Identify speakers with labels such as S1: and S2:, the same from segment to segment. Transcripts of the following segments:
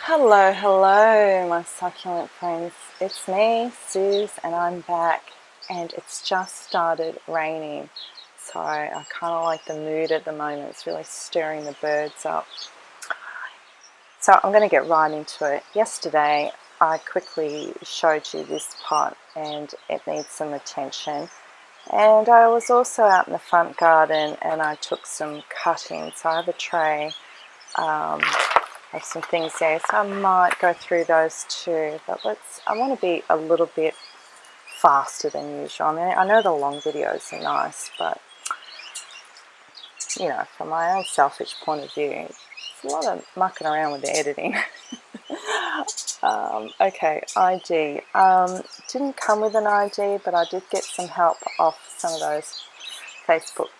S1: Hello, hello, my succulent friends. It's me, Suze, and I'm back. And it's just started raining, so I kind of like the mood at the moment. It's really stirring the birds up. So I'm going to get right into it. Yesterday, I quickly showed you this pot, and it needs some attention. And I was also out in the front garden, and I took some cuttings. So I have a tray. Have some things there, so I might go through those too, but I want to be a little bit faster than usual. I mean, I know the long videos are nice, but you know, from my own selfish point of view, it's a lot of mucking around with the editing. Okay, ID. Didn't come with an ID, but I did get some help off some of those Facebook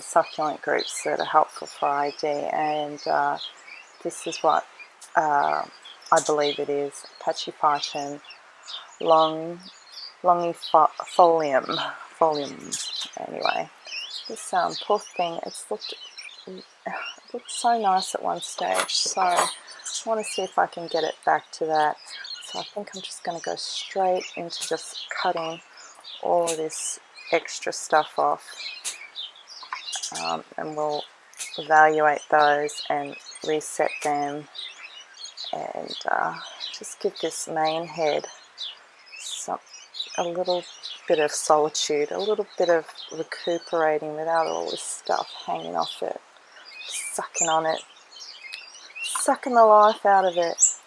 S1: succulent groups that are helpful for ID, and this is what I believe it is: Pachyphytum longifoliums. Anyway, this poor thing, it looked so nice at one stage, so I want to see if I can get it back to that. So I think I'm just going to go straight into just cutting all of this extra stuff off, and we'll evaluate those and reset them, and just give this main head a little bit of solitude, a little bit of recuperating without all this stuff hanging off it, sucking on it, sucking the life out of it.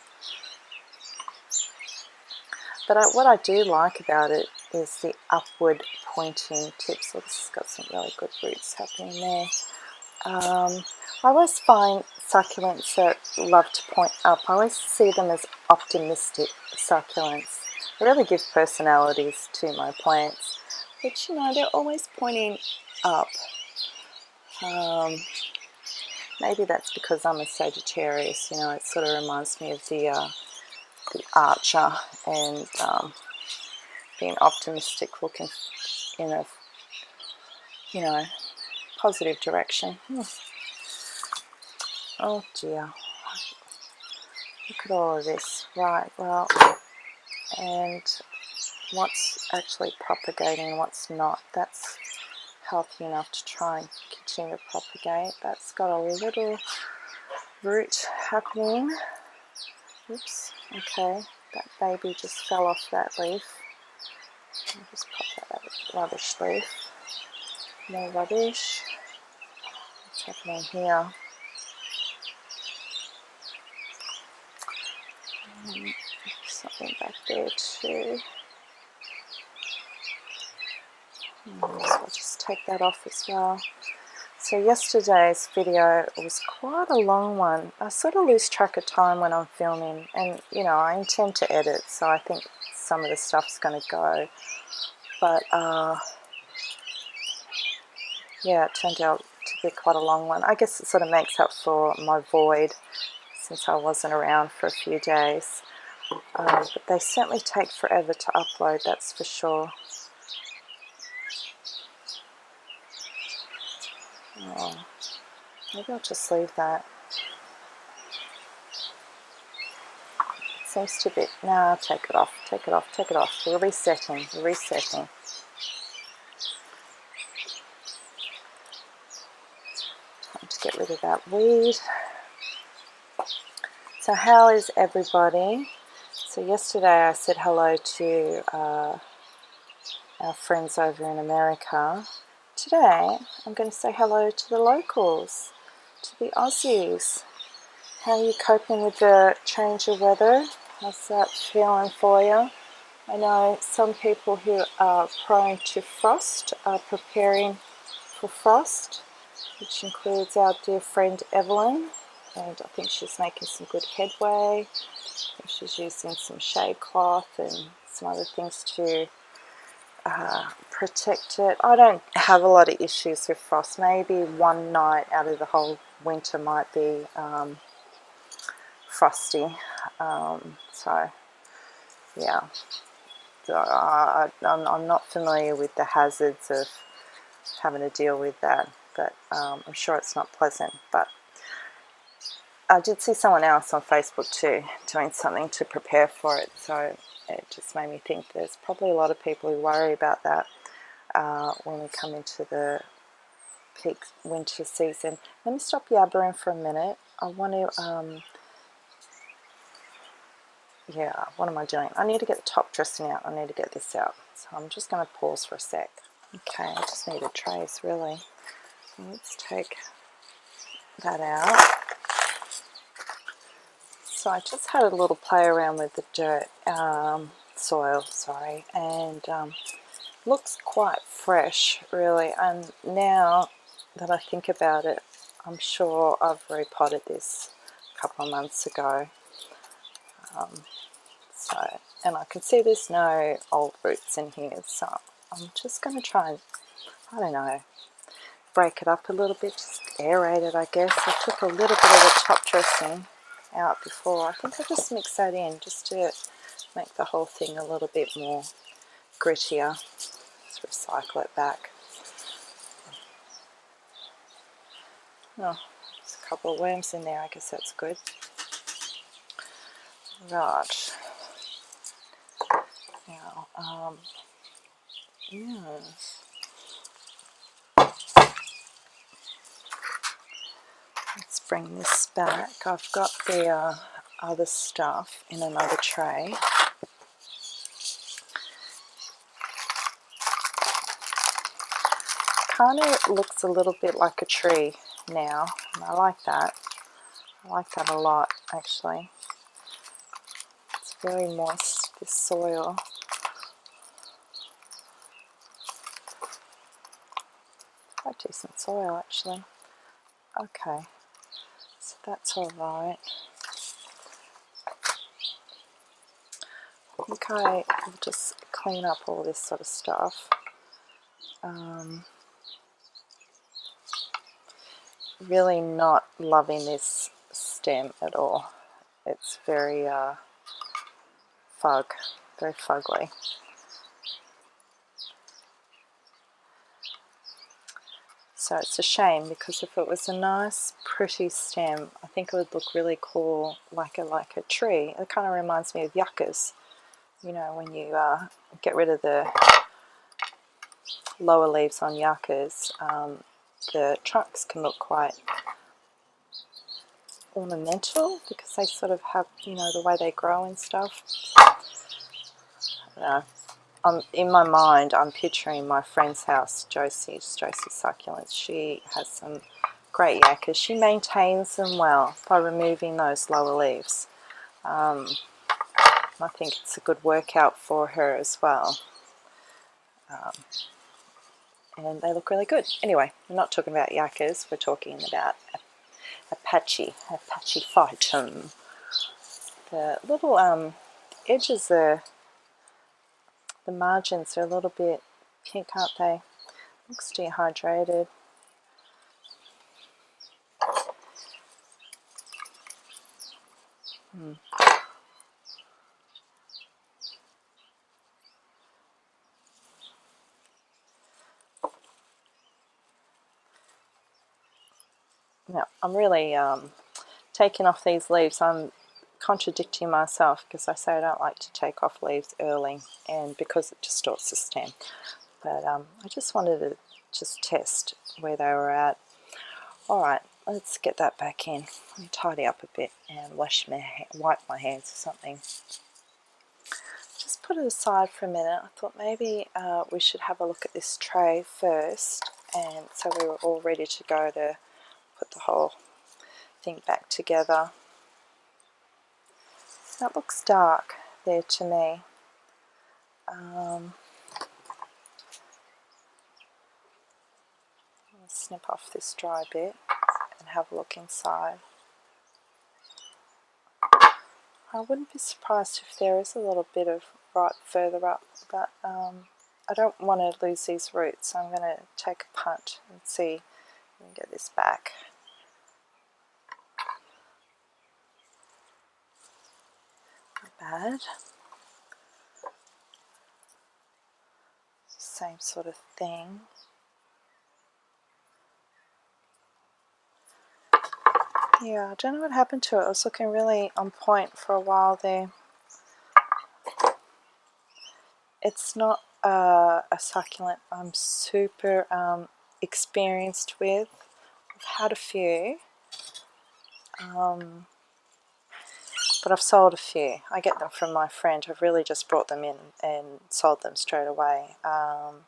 S1: But what I do like about it is the upward pointing tips. So this has got some really good roots happening there. I always find succulents that love to point up, I always see them as optimistic succulents. They really give personalities to my plants, but you know, they're always pointing up. Maybe that's because I'm a Sagittarius, you know, it sort of reminds me of the archer, and being optimistic, looking in a, you know, positive direction. Oh dear, look at all of this. Right, well, and what's actually propagating and what's not, that's healthy enough to try and continue to propagate. That's got a little root happening. Oops, okay, that baby just fell off that leaf. I'll just pop that rubbish leaf. More rubbish. What's happening here? Something back there too. So I'll just take that off as well. So yesterday's video was quite a long one. I sort of lose track of time when I'm filming, and you know, I intend to edit, so I think some of the stuff's going to go. But yeah, it turned out to be quite a long one. I guess it sort of makes up for my void since I wasn't around for a few days. But they certainly take forever to upload, that's for sure. Oh, maybe I'll just leave that. It seems to be... No, take it off, take it off, take it off. We're resetting, we're resetting. Time to get rid of that weed. So how is everybody? So yesterday I said hello to our friends over in America. Today I'm going to say hello to the locals, to the Aussies. How are you coping with the change of weather? How's that feeling for you? I know some people who are prone to frost are preparing for frost, which includes our dear friend Evelyn, and I think she's making some good headway. She's using some shade cloth and some other things to protect it. I don't have a lot of issues with frost. Maybe one night out of the whole winter might be frosty. So yeah, I'm not familiar with the hazards of having to deal with that, but I'm sure it's not pleasant. But I did see someone else on Facebook too doing something to prepare for it, so it just made me think there's probably a lot of people who worry about that when we come into the peak winter season. Let me stop yabbering for a minute. I want to, yeah, what am I doing? I need to get the top dressing out. I need to get this out. So I'm just going to pause for a sec. Okay, I just need a trace really. Let's take that out. So I just had a little play around with the dirt, soil, sorry, and looks quite fresh really. And now that I think about it, I'm sure I've repotted this a couple of months ago. So, and I can see there's no old roots in here, so I'm just going to try and, I don't know, break it up a little bit, just aerate it, I guess. I took a little bit of the top dressing out before. I think I'll just mix that in just to make the whole thing a little bit more grittier. Let's recycle it back. Oh, there's a couple of worms in there, I guess that's good. Right. Now, yes. Let's bring this back. I've got the other stuff in another tray. Kind of looks a little bit like a tree now, and I like that. I like that a lot, actually. It's very moist, this soil. Quite decent soil, actually. Okay, so that's all right. I think I will just clean up all this sort of stuff. Really not loving this stem at all. It's very very fugly. So it's a shame, because if it was a nice pretty stem, I think it would look really cool, like a tree. It kind of reminds me of yuccas. You know, when you get rid of the lower leaves on yuccas, the trunks can look quite ornamental because they sort of have, you know, the way they grow and stuff. In my mind, I'm picturing my friend's house, Josie Succulents. She has some great yuccas. She maintains them well by removing those lower leaves. I think it's a good workout for her as well. And they look really good. Anyway, we're not talking about yuccas, we're talking about a Pachyphytum. The little edges are, the margins are a little bit pink, aren't they? Looks dehydrated. Now, I'm really taking off these leaves. I'm contradicting myself because I say I don't like to take off leaves early, and because it distorts the stem. But I just wanted to just test where they were at. Alright, let's get that back in. Let me tidy up a bit and wipe my hands or something. Just put it aside for a minute. I thought maybe we should have a look at this tray first, and so we were all ready to go to put the whole thing back together. That looks dark there to me. I'll snip off this dry bit and have a look inside. I wouldn't be surprised if there is a little bit of rot further up, but I don't want to lose these roots, so I'm going to take a punt and see if we can get this back. Not bad. Same sort of thing. Yeah, I don't know what happened to it. It was looking really on point for a while there. It's not a succulent I'm super experienced with. I've had a few, but I've sold a few. I get them from my friend. I've really just brought them in and sold them straight away. And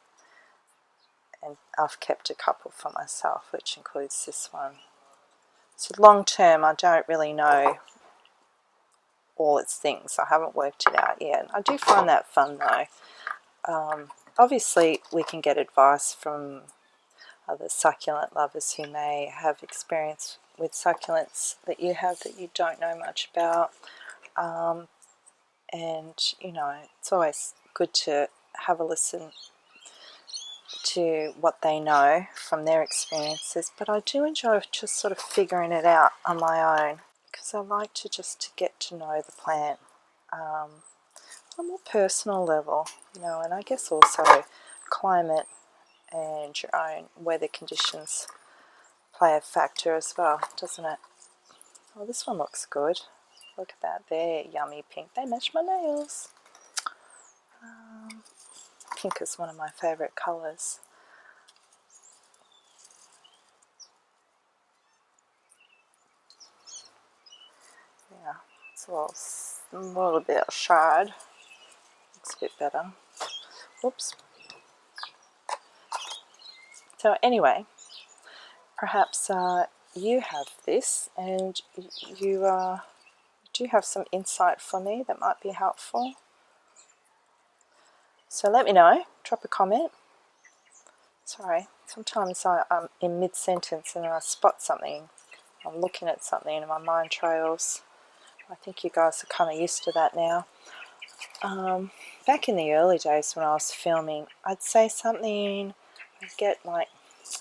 S1: I've kept a couple for myself, which includes this one. So long term, I don't really know all its things. I haven't worked it out yet. I do find that fun though. Obviously, we can get advice from other succulent lovers who may have experience with succulents that you have that you don't know much about. And, you know, it's always good to have a listen to what they know from their experiences, but I do enjoy just sort of figuring it out on my own, because I like to just to get to know the plant on a more personal level, you know, and I guess also climate and your own weather conditions play a factor as well, doesn't it? Oh, this one looks good. Look at that, they're yummy pink. They match my nails. Pink is one of my favourite colours. Yeah, it's a little bit shad. Looks a bit better. Oops. So anyway, perhaps you have this and you do have some insight for me that might be helpful. So let me know. Drop a comment. Sorry, sometimes I'm in mid-sentence and I spot something. I'm looking at something and my mind trails. I think you guys are kind of used to that now. Back in the early days when I was filming, I'd say something, I'd get like,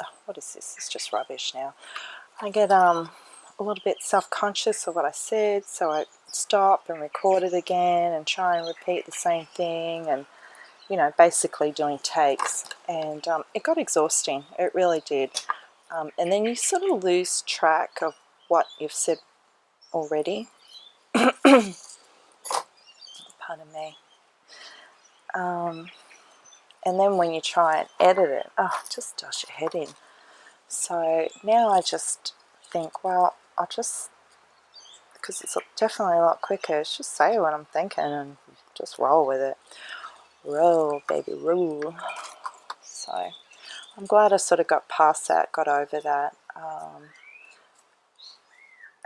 S1: oh, what is this? It's just rubbish now. I get a little bit self-conscious of what I said, so I stop and record it again and try and repeat the same thing, and, you know, basically doing takes. And it got exhausting. It really did. And then you sort of lose track of what you've said already. Pardon me. And then when you try and edit it, oh, it just does your head in. So now I just think, well, I'll just, because it's definitely a lot quicker, just say what I'm thinking and just roll with it. Roll, baby, roll. So I'm glad I sort of got past that, got over that.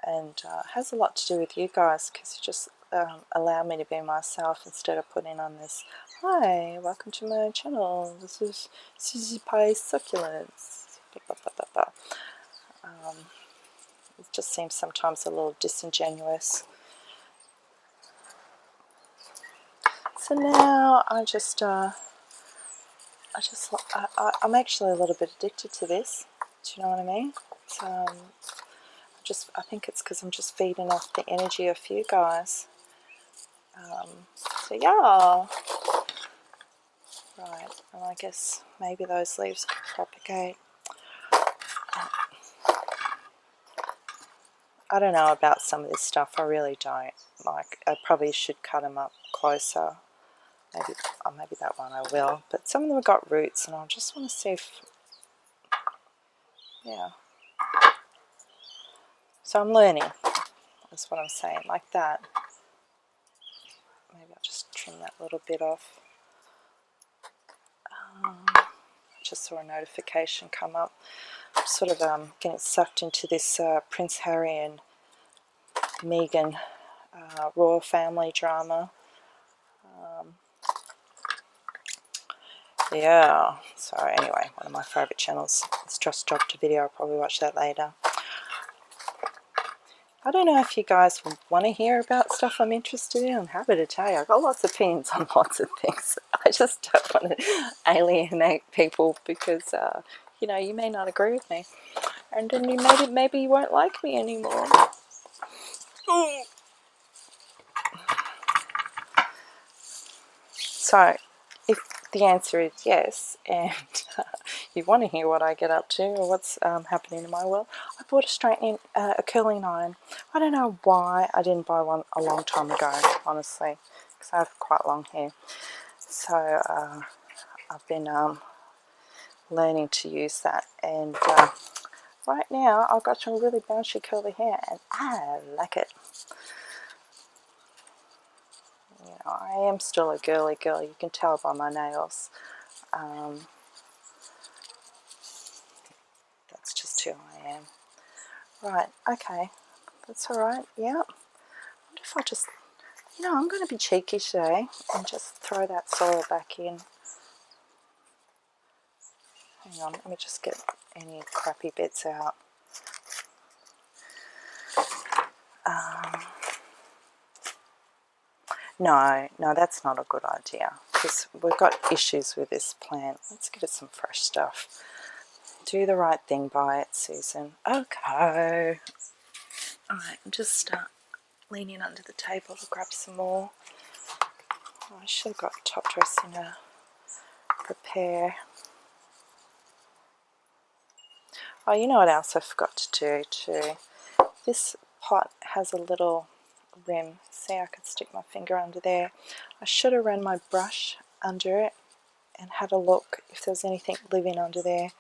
S1: And it has a lot to do with you guys, because you just allow me to be myself instead of putting on this, hi, welcome to my channel, this is Susie Pie's Succulents. It just seems sometimes a little disingenuous. So now I'm actually a little bit addicted to this. Do you know what I mean? It's, I think it's because I'm just feeding off the energy of you guys. So yeah. Right, and I guess maybe those leaves could propagate. I don't know about some of this stuff, I really don't. Like, I probably should cut them up closer. Maybe that one I will. But some of them have got roots, and I just want to see if, yeah. So I'm learning, is what I'm saying, like that. Maybe I'll just trim that little bit off. Just saw a notification come up. I'm sort of getting sucked into this Prince Harry and Meghan royal family drama. Yeah, so anyway, one of my favourite channels. It's just dropped a video, I'll probably watch that later. I don't know if you guys want to hear about stuff I'm interested in. I'm happy to tell you. I've got lots of opinions on lots of things. I just don't want to alienate people because, you know, you may not agree with me. And then maybe you won't like me anymore. So, if the answer is yes, and you want to hear what I get up to or what's happening in my world, I bought a curling iron. I don't know why I didn't buy one a long time ago, honestly, because I have quite long hair. So I've been learning to use that, and right now I've got some really bouncy curly hair, and I like it. You know, I am still a girly girl, you can tell by my nails. That's just who I am. Right, okay, that's alright, yeah. I wonder if I just, you know, I'm going to be cheeky today and just throw that soil back in. Hang on, let me just get any crappy bits out. No, that's not a good idea, because we've got issues with this plant. Let's get it some fresh stuff. Do the right thing by it, Susan. Okay. Alright, I'm just leaning under the table to grab some more. Oh, I should have got top dressing to prepare. Oh, you know what else I forgot to do too? This pot has a little rim. See, I could stick my finger under there. I should have ran my brush under it and had a look if there's anything living under there.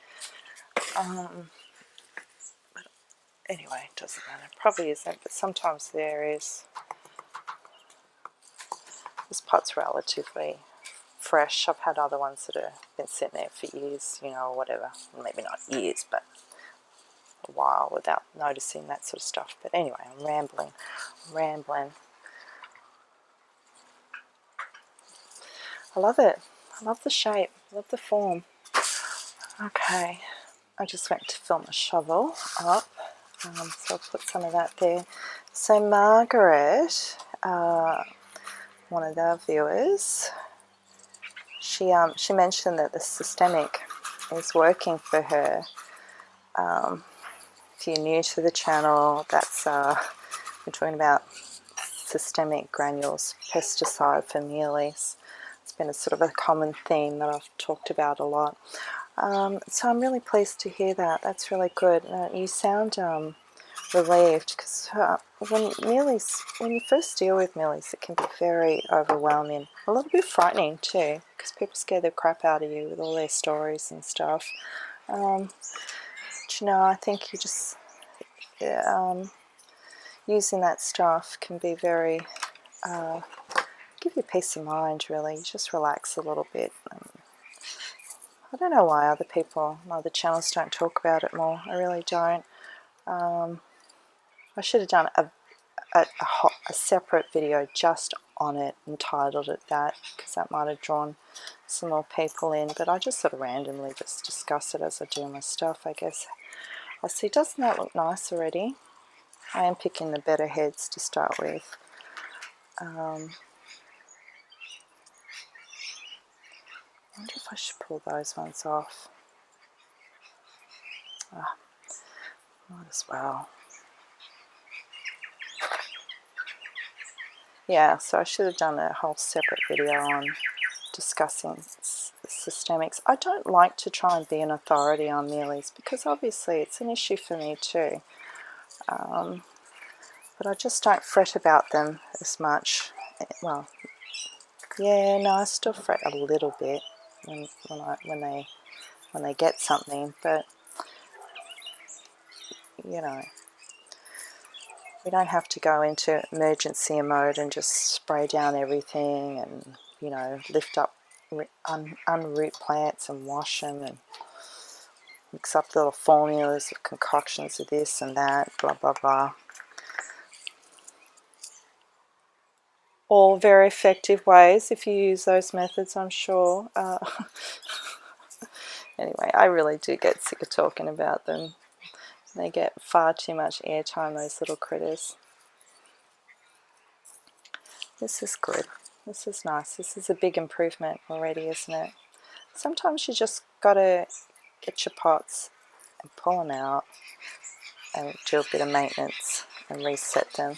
S1: But anyway, it doesn't matter. Probably isn't, but sometimes there is. This pot's relatively fresh. I've had other ones that have been sitting there for years, you know, or whatever. Maybe not years, but a while without noticing that sort of stuff. But anyway, I'm rambling. I love it. I love the shape. I love the form. Okay, I just went to fill my shovel up, so I'll put some of that there. So Margaret, one of our viewers, she mentioned that the systemic is working for her. If you're new to the channel, that's we're talking about systemic granules pesticide for mealies. It's been a sort of a common theme that I've talked about a lot. So I'm really pleased to hear that. That's really good. You sound relieved, because when you first deal with mealies, it can be very overwhelming, a little bit frightening too, because people scare the crap out of you with all their stories and stuff. But you know, I think you just using that stuff can be very give you peace of mind, really. You just relax a little bit. I don't know why other channels don't talk about it more. I really don't. I should have done a separate video just on it and titled it that, because that might have drawn some more people in, but I just sort of randomly just discuss it as I do my stuff, I guess. I see, doesn't that look nice already? I am picking the better heads to start with. I wonder if I should pull those ones off. Might as well. Yeah, so I should have done a whole separate video on discussing systemics. I don't like to try and be an authority on mealies, because obviously it's an issue for me too. But I just don't fret about them as much. Well, yeah, no, I still fret a little bit when they get something, but you know, we don't have to go into emergency mode and just spray down everything and, you know, lift up, unroot plants and wash them and mix up little formulas of concoctions of this and that, blah blah blah. All very effective ways if you use those methods, I'm sure. Anyway, I really do get sick of talking about them. They get far too much airtime, those little critters. This is good. This is nice. This is a big improvement already, isn't it? Sometimes you just got to get your pots and pull them out and do a bit of maintenance and reset them.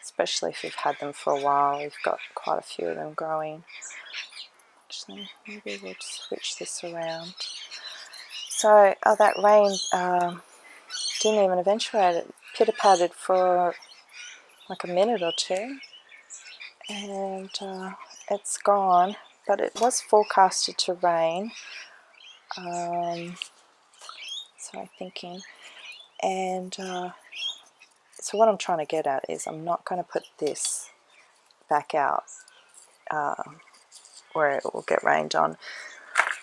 S1: Especially if you've had them for a while. We've got quite a few of them growing. Actually, maybe we'll just switch this around. So that rain didn't even eventuate. It pitter-pattered for like a minute or two, and it's gone. But it was forecasted to rain. So I'm thinking, and so what I'm trying to get at is I'm not going to put this back out where it will get rained on,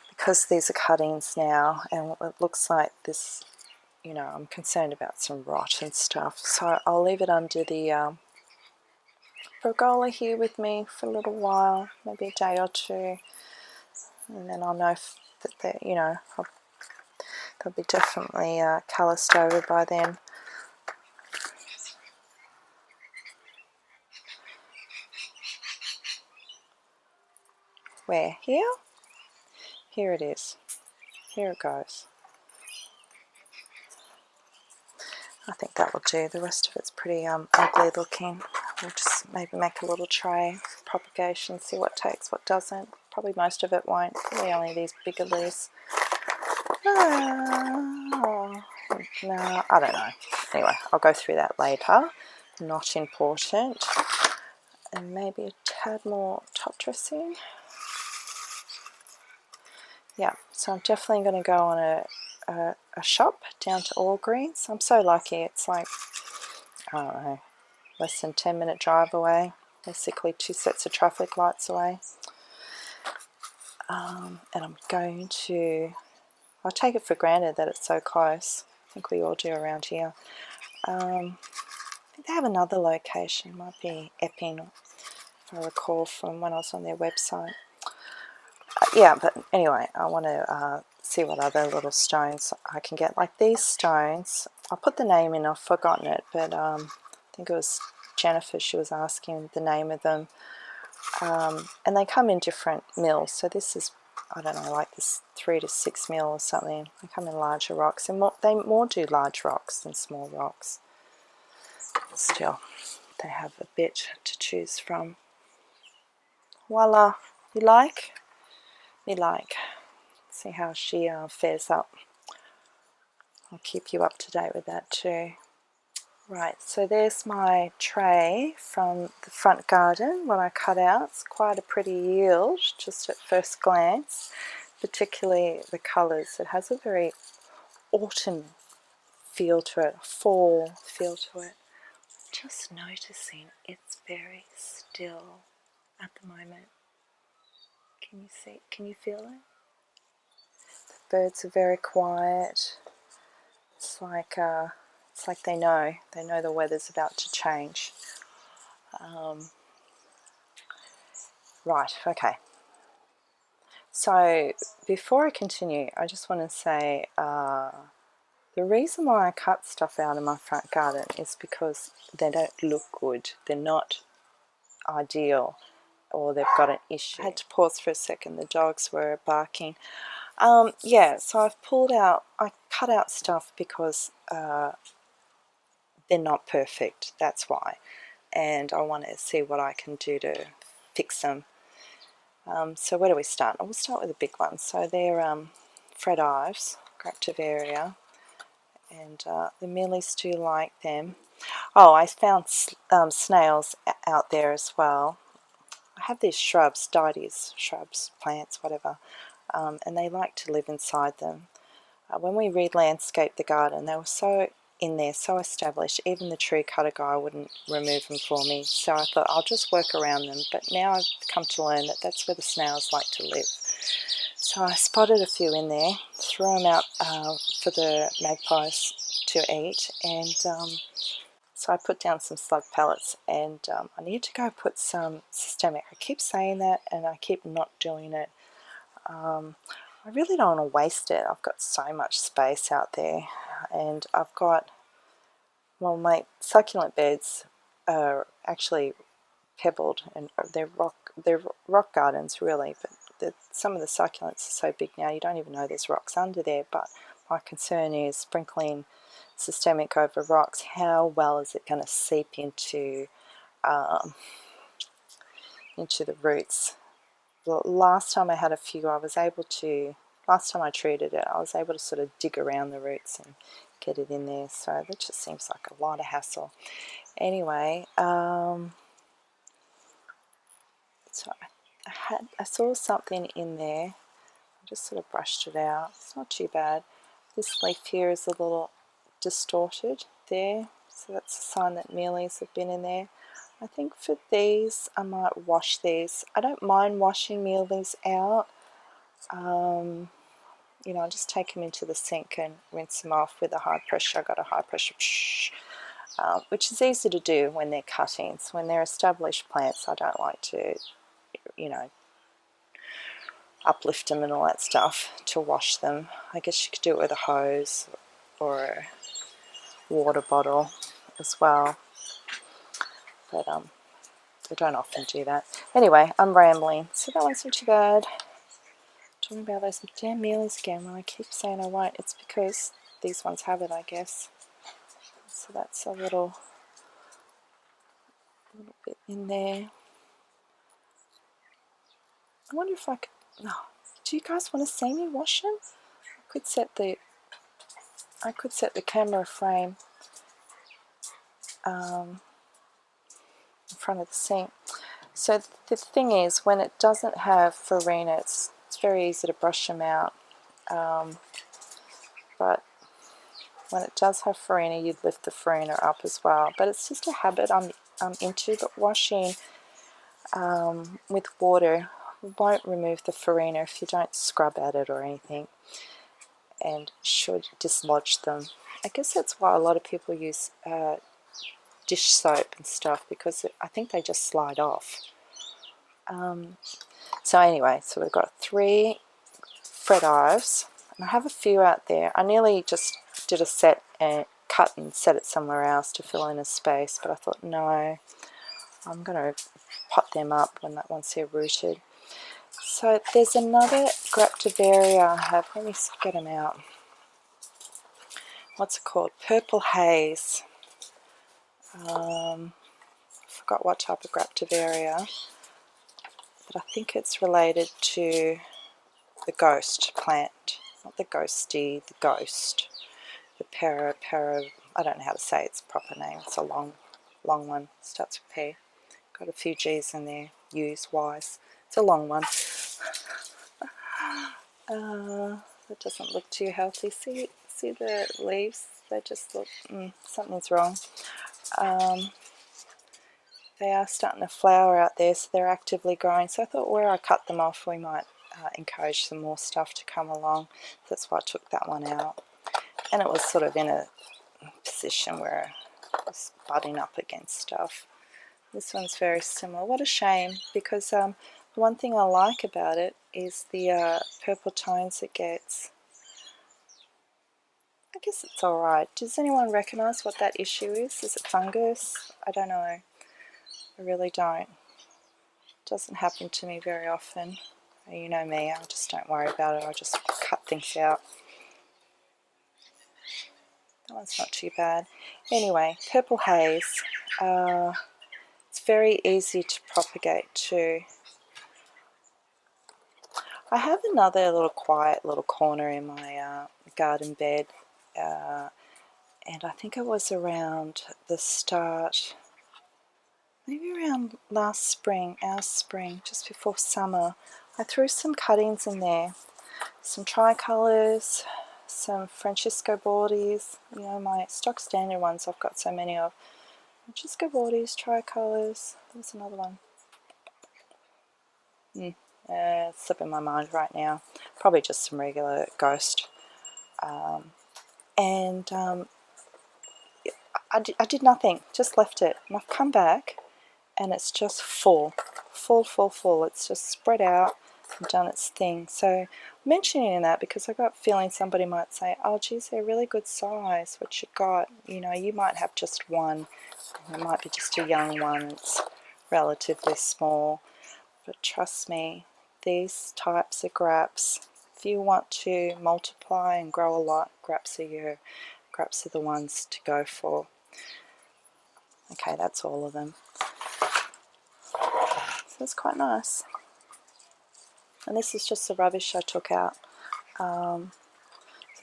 S1: because these are cuttings now, and it looks like this, you know, I'm concerned about some rot and stuff. So I'll leave it under the pergola here with me for a little while, maybe a day or two, and then I'll know that they're, you know, they'll be definitely calloused over by then. Where? Here? Here it is. Here it goes. I think that will do. The rest of it's pretty ugly looking. We'll just maybe make a little tray for propagation, see what takes, what doesn't. Probably most of it won't. Probably only these bigger leaves. No, I don't know. Anyway, I'll go through that later. Not important. And maybe a tad more top dressing. Yeah, so I'm definitely going to go on a shop down to All Greens. I'm so lucky. It's like, I don't know, less than 10-minute drive away. Basically 2 sets of traffic lights away. And I'm going to, I'll take it for granted that it's so close. I think we all do around here. I think they have another location. Might be Epping, if I recall from when I was on their website. Yeah, but anyway, I want to see what other little stones I can get. Like these stones, I'll put the name in, I've forgotten it, but I think it was Jennifer, she was asking the name of them. And they come in different mils, so this is, I don't know, like this 3 to 6 mil or something. They come in larger rocks, and they more do large rocks than small rocks. Still, they have a bit to choose from. Voila, you like? Me like. See how she fares up. I'll keep you up to date with that too. Right, so there's my tray from the front garden, what I cut out. It's quite a pretty yield, just at first glance, particularly the colours. It has a very autumn feel to it, a fall feel to it. Just noticing it's very still at the moment. Can you see? Can you feel it? The birds are very quiet. It's like they know the weather's about to change. Right, okay. So before I continue, I just want to say the reason why I cut stuff out in my front garden is because they don't look good. They're not ideal, or they've got an issue. I had to pause for a second. The dogs were barking. Yeah, so I cut out stuff because they're not perfect. That's why. And I want to see what I can do to fix them. So where do we start? We'll start with the big ones. So they're Fred Ives, Graptoveria, and the millies do like them. Oh, I found snails out there as well. I have these shrubs, dioides shrubs, plants, whatever, and they like to live inside them. When we re-landscaped the garden, they were so in there, so established, even the tree cutter guy wouldn't remove them for me, so I thought I'll just work around them. But now I've come to learn that that's where the snails like to live. So I spotted a few in there, threw them out for the magpies to eat, and so I put down some slug pellets, and I need to go put some systemic. I keep saying that and I keep not doing it. I really don't want to waste it. I've got so much space out there, and I've got, well, my succulent beds are actually pebbled, and they're rock gardens really, but some of the succulents are so big now you don't even know there's rocks under there. But my concern is sprinkling systemic over rocks. How well is it going to seep into the roots? The last time I had a few, I was able to last time I treated it, I was able to sort of dig around the roots and get it in there, so that just seems like a lot of hassle. Anyway, so I saw something in there. I just sort of brushed it out. It's not too bad. This leaf here is a little distorted there, so that's a sign that mealies have been in there. I think for these I might wash these. I don't mind washing mealies out. You know, I just take them into the sink and rinse them off with a high pressure. I got a high pressure, which is easy to do when they're cuttings. When they're established plants, I don't like to, you know, uplift them and all that stuff to wash them. I guess you could do it with a hose or a water bottle as well, but I don't often do that. Anyway, I'm rambling, so that one's not too bad. Talking about those damn mealies again. When I keep saying I won't, it's because these ones have it, I guess. So that's a little bit in there. I wonder if I could. No, do you guys want to see me wash them? I could set the camera frame in front of the sink. So the thing is, when it doesn't have farina, it's very easy to brush them out. But when it does have farina, you'd lift the farina up as well. But it's just a habit I'm into. But washing with water won't remove the farina if you don't scrub at it or anything, and should dislodge them. I guess that's why a lot of people use dish soap and stuff, because I think they just slide off. So anyway, so we've got 3 Fred Ives, and I have a few out there. I nearly just did a set and cut and set it somewhere else to fill in a space, but I thought no, I'm going to pot them up once they're rooted. So there's another Graptoveria I have. Let me get them out. What's it called? Purple Haze. I forgot what type of Graptoveria, but I think it's related to the ghost plant. Not the ghosty, the ghost. The para, I don't know how to say its proper name. It's a long one. Starts with P. Got a few G's in there. U's, Y's. It's a long one. That doesn't look too healthy. See the leaves? They just look, something's wrong. They are starting to flower out there, so they're actively growing. So I thought where I cut them off, we might encourage some more stuff to come along. That's why I took that one out. And it was sort of in a position where it was butting up against stuff. This one's very similar. What a shame, because the one thing I like about it is the purple tones it gets. I guess it's alright. Does anyone recognise what that issue is? Is it fungus? I don't know. I really don't. It doesn't happen to me very often. You know me, I just don't worry about it. I just cut things out. That one's not too bad. Anyway, Purple Haze. It's very easy to propagate too. I have another little quiet little corner in my garden bed, and I think it was around the start, maybe around last spring, our spring, just before summer. I threw some cuttings in there, some tricolours, some Francisco Bordes, you know, my stock standard ones I've got so many of. Francisco Bordes, tricolours, there's another one. It's slipping my mind right now. Probably just some regular ghost. And I did nothing, just left it. And I've come back and it's just full. It's just spread out and done its thing. So I'm mentioning that because I got a feeling somebody might say, oh geez, they're really good size, what you got. You know, you might have just one. It might be just a young one. It's relatively small. But trust me, these types of graps, if you want to multiply and grow a lot, graps are the ones to go for. Okay, that's all of them. So it's quite nice. And this is just the rubbish I took out. So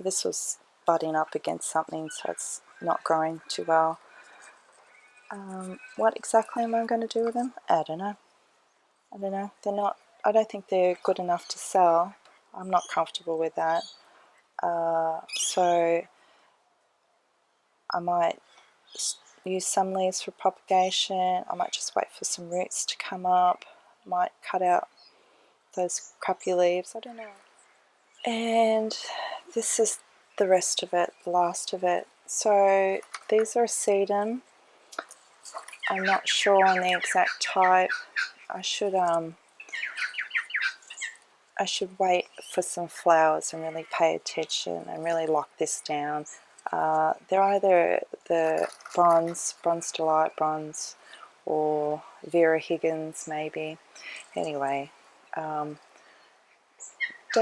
S1: this was butting up against something, so it's not growing too well. What exactly am I going to do with them? I don't know. They're not, I don't think they're good enough to sell. I'm not comfortable with that. So I might use some leaves for propagation. I might just wait for some roots to come up. Might cut out those crappy leaves, I don't know. And this is the rest of it, the last of it. So these are sedum. I'm not sure on the exact type. I should wait for some flowers and really pay attention and really lock this down. They're either the Bronze Delight Bronze, or Vera Higgins maybe. Anyway, they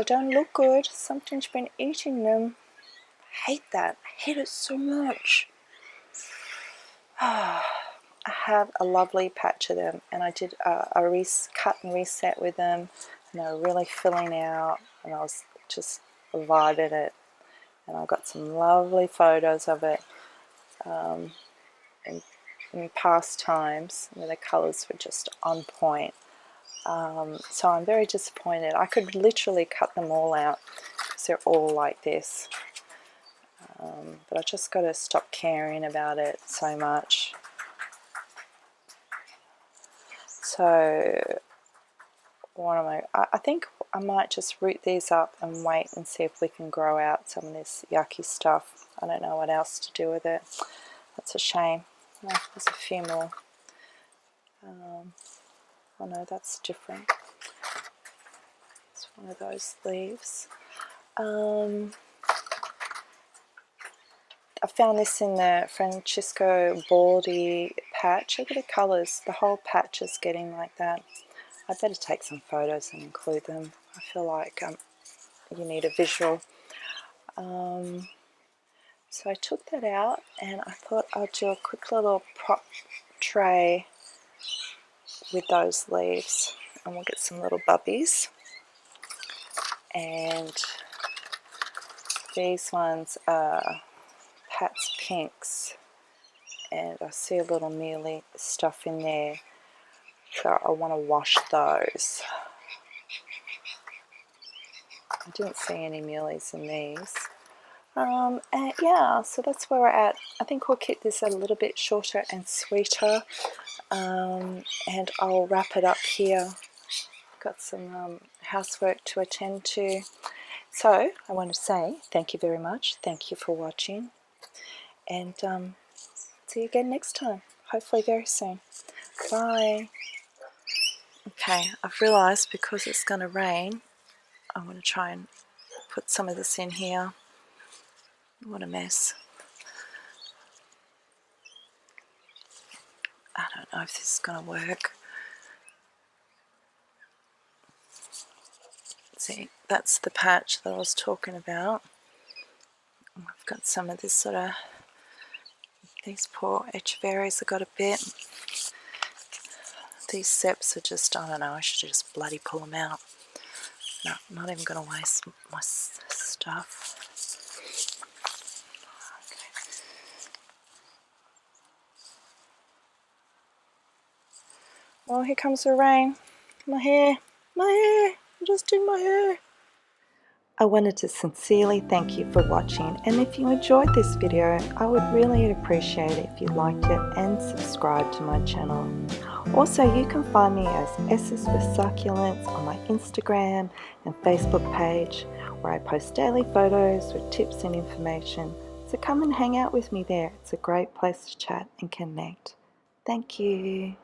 S1: don't look good. Something's been eating them. I hate that. I hate it so much. I have a lovely patch of them, and I did a cut and reset with them, and they were really filling out, and I was just vibing it, and I got some lovely photos of it in past times where the colours were just on point. So I'm very disappointed. I could literally cut them all out because they're all like this, but I just got to stop caring about it so much. So what am I think I might just root these up and wait and see if we can grow out some of this yucky stuff. I don't know what else to do with it. That's a shame. Oh, there's a few more. Oh no, that's different. It's one of those leaves. I found this in the Francisco Baldi patch. Look at the colours. The whole patch is getting like that. I better take some photos and include them. I feel like you need a visual. So I took that out, and I thought I'd do a quick little prop tray with those leaves, and we'll get some little bubbies. And these ones are Pat's Pinks, and I see a little mealy stuff in there, so I want to wash those. I didn't see any mealies in these. And yeah, so that's where we're at. I think we'll keep this a little bit shorter and sweeter, and I'll wrap it up here. Got some housework to attend to. So I want to say thank you very much. Thank you for watching, and see you again next time, hopefully very soon. Bye. Okay, I've realised because it's going to rain, I'm going to try and put some of this in here. What a mess. I don't know if this is going to work. See, that's the patch that I was talking about. I've got some of this sort of, these poor Pachyphytums have got a bit. These seps are just, I don't know, I should just bloody pull them out. No, I'm not even going to waste my stuff. Okay. Well, here comes the rain. My hair, I'm just doing my hair. I wanted to sincerely thank you for watching, and if you enjoyed this video, I would really appreciate it if you liked it and subscribe to my channel. Also, you can find me as S's for Succulents on my Instagram and Facebook page, where I post daily photos with tips and information. So come and hang out with me there. It's a great place to chat and connect. Thank you.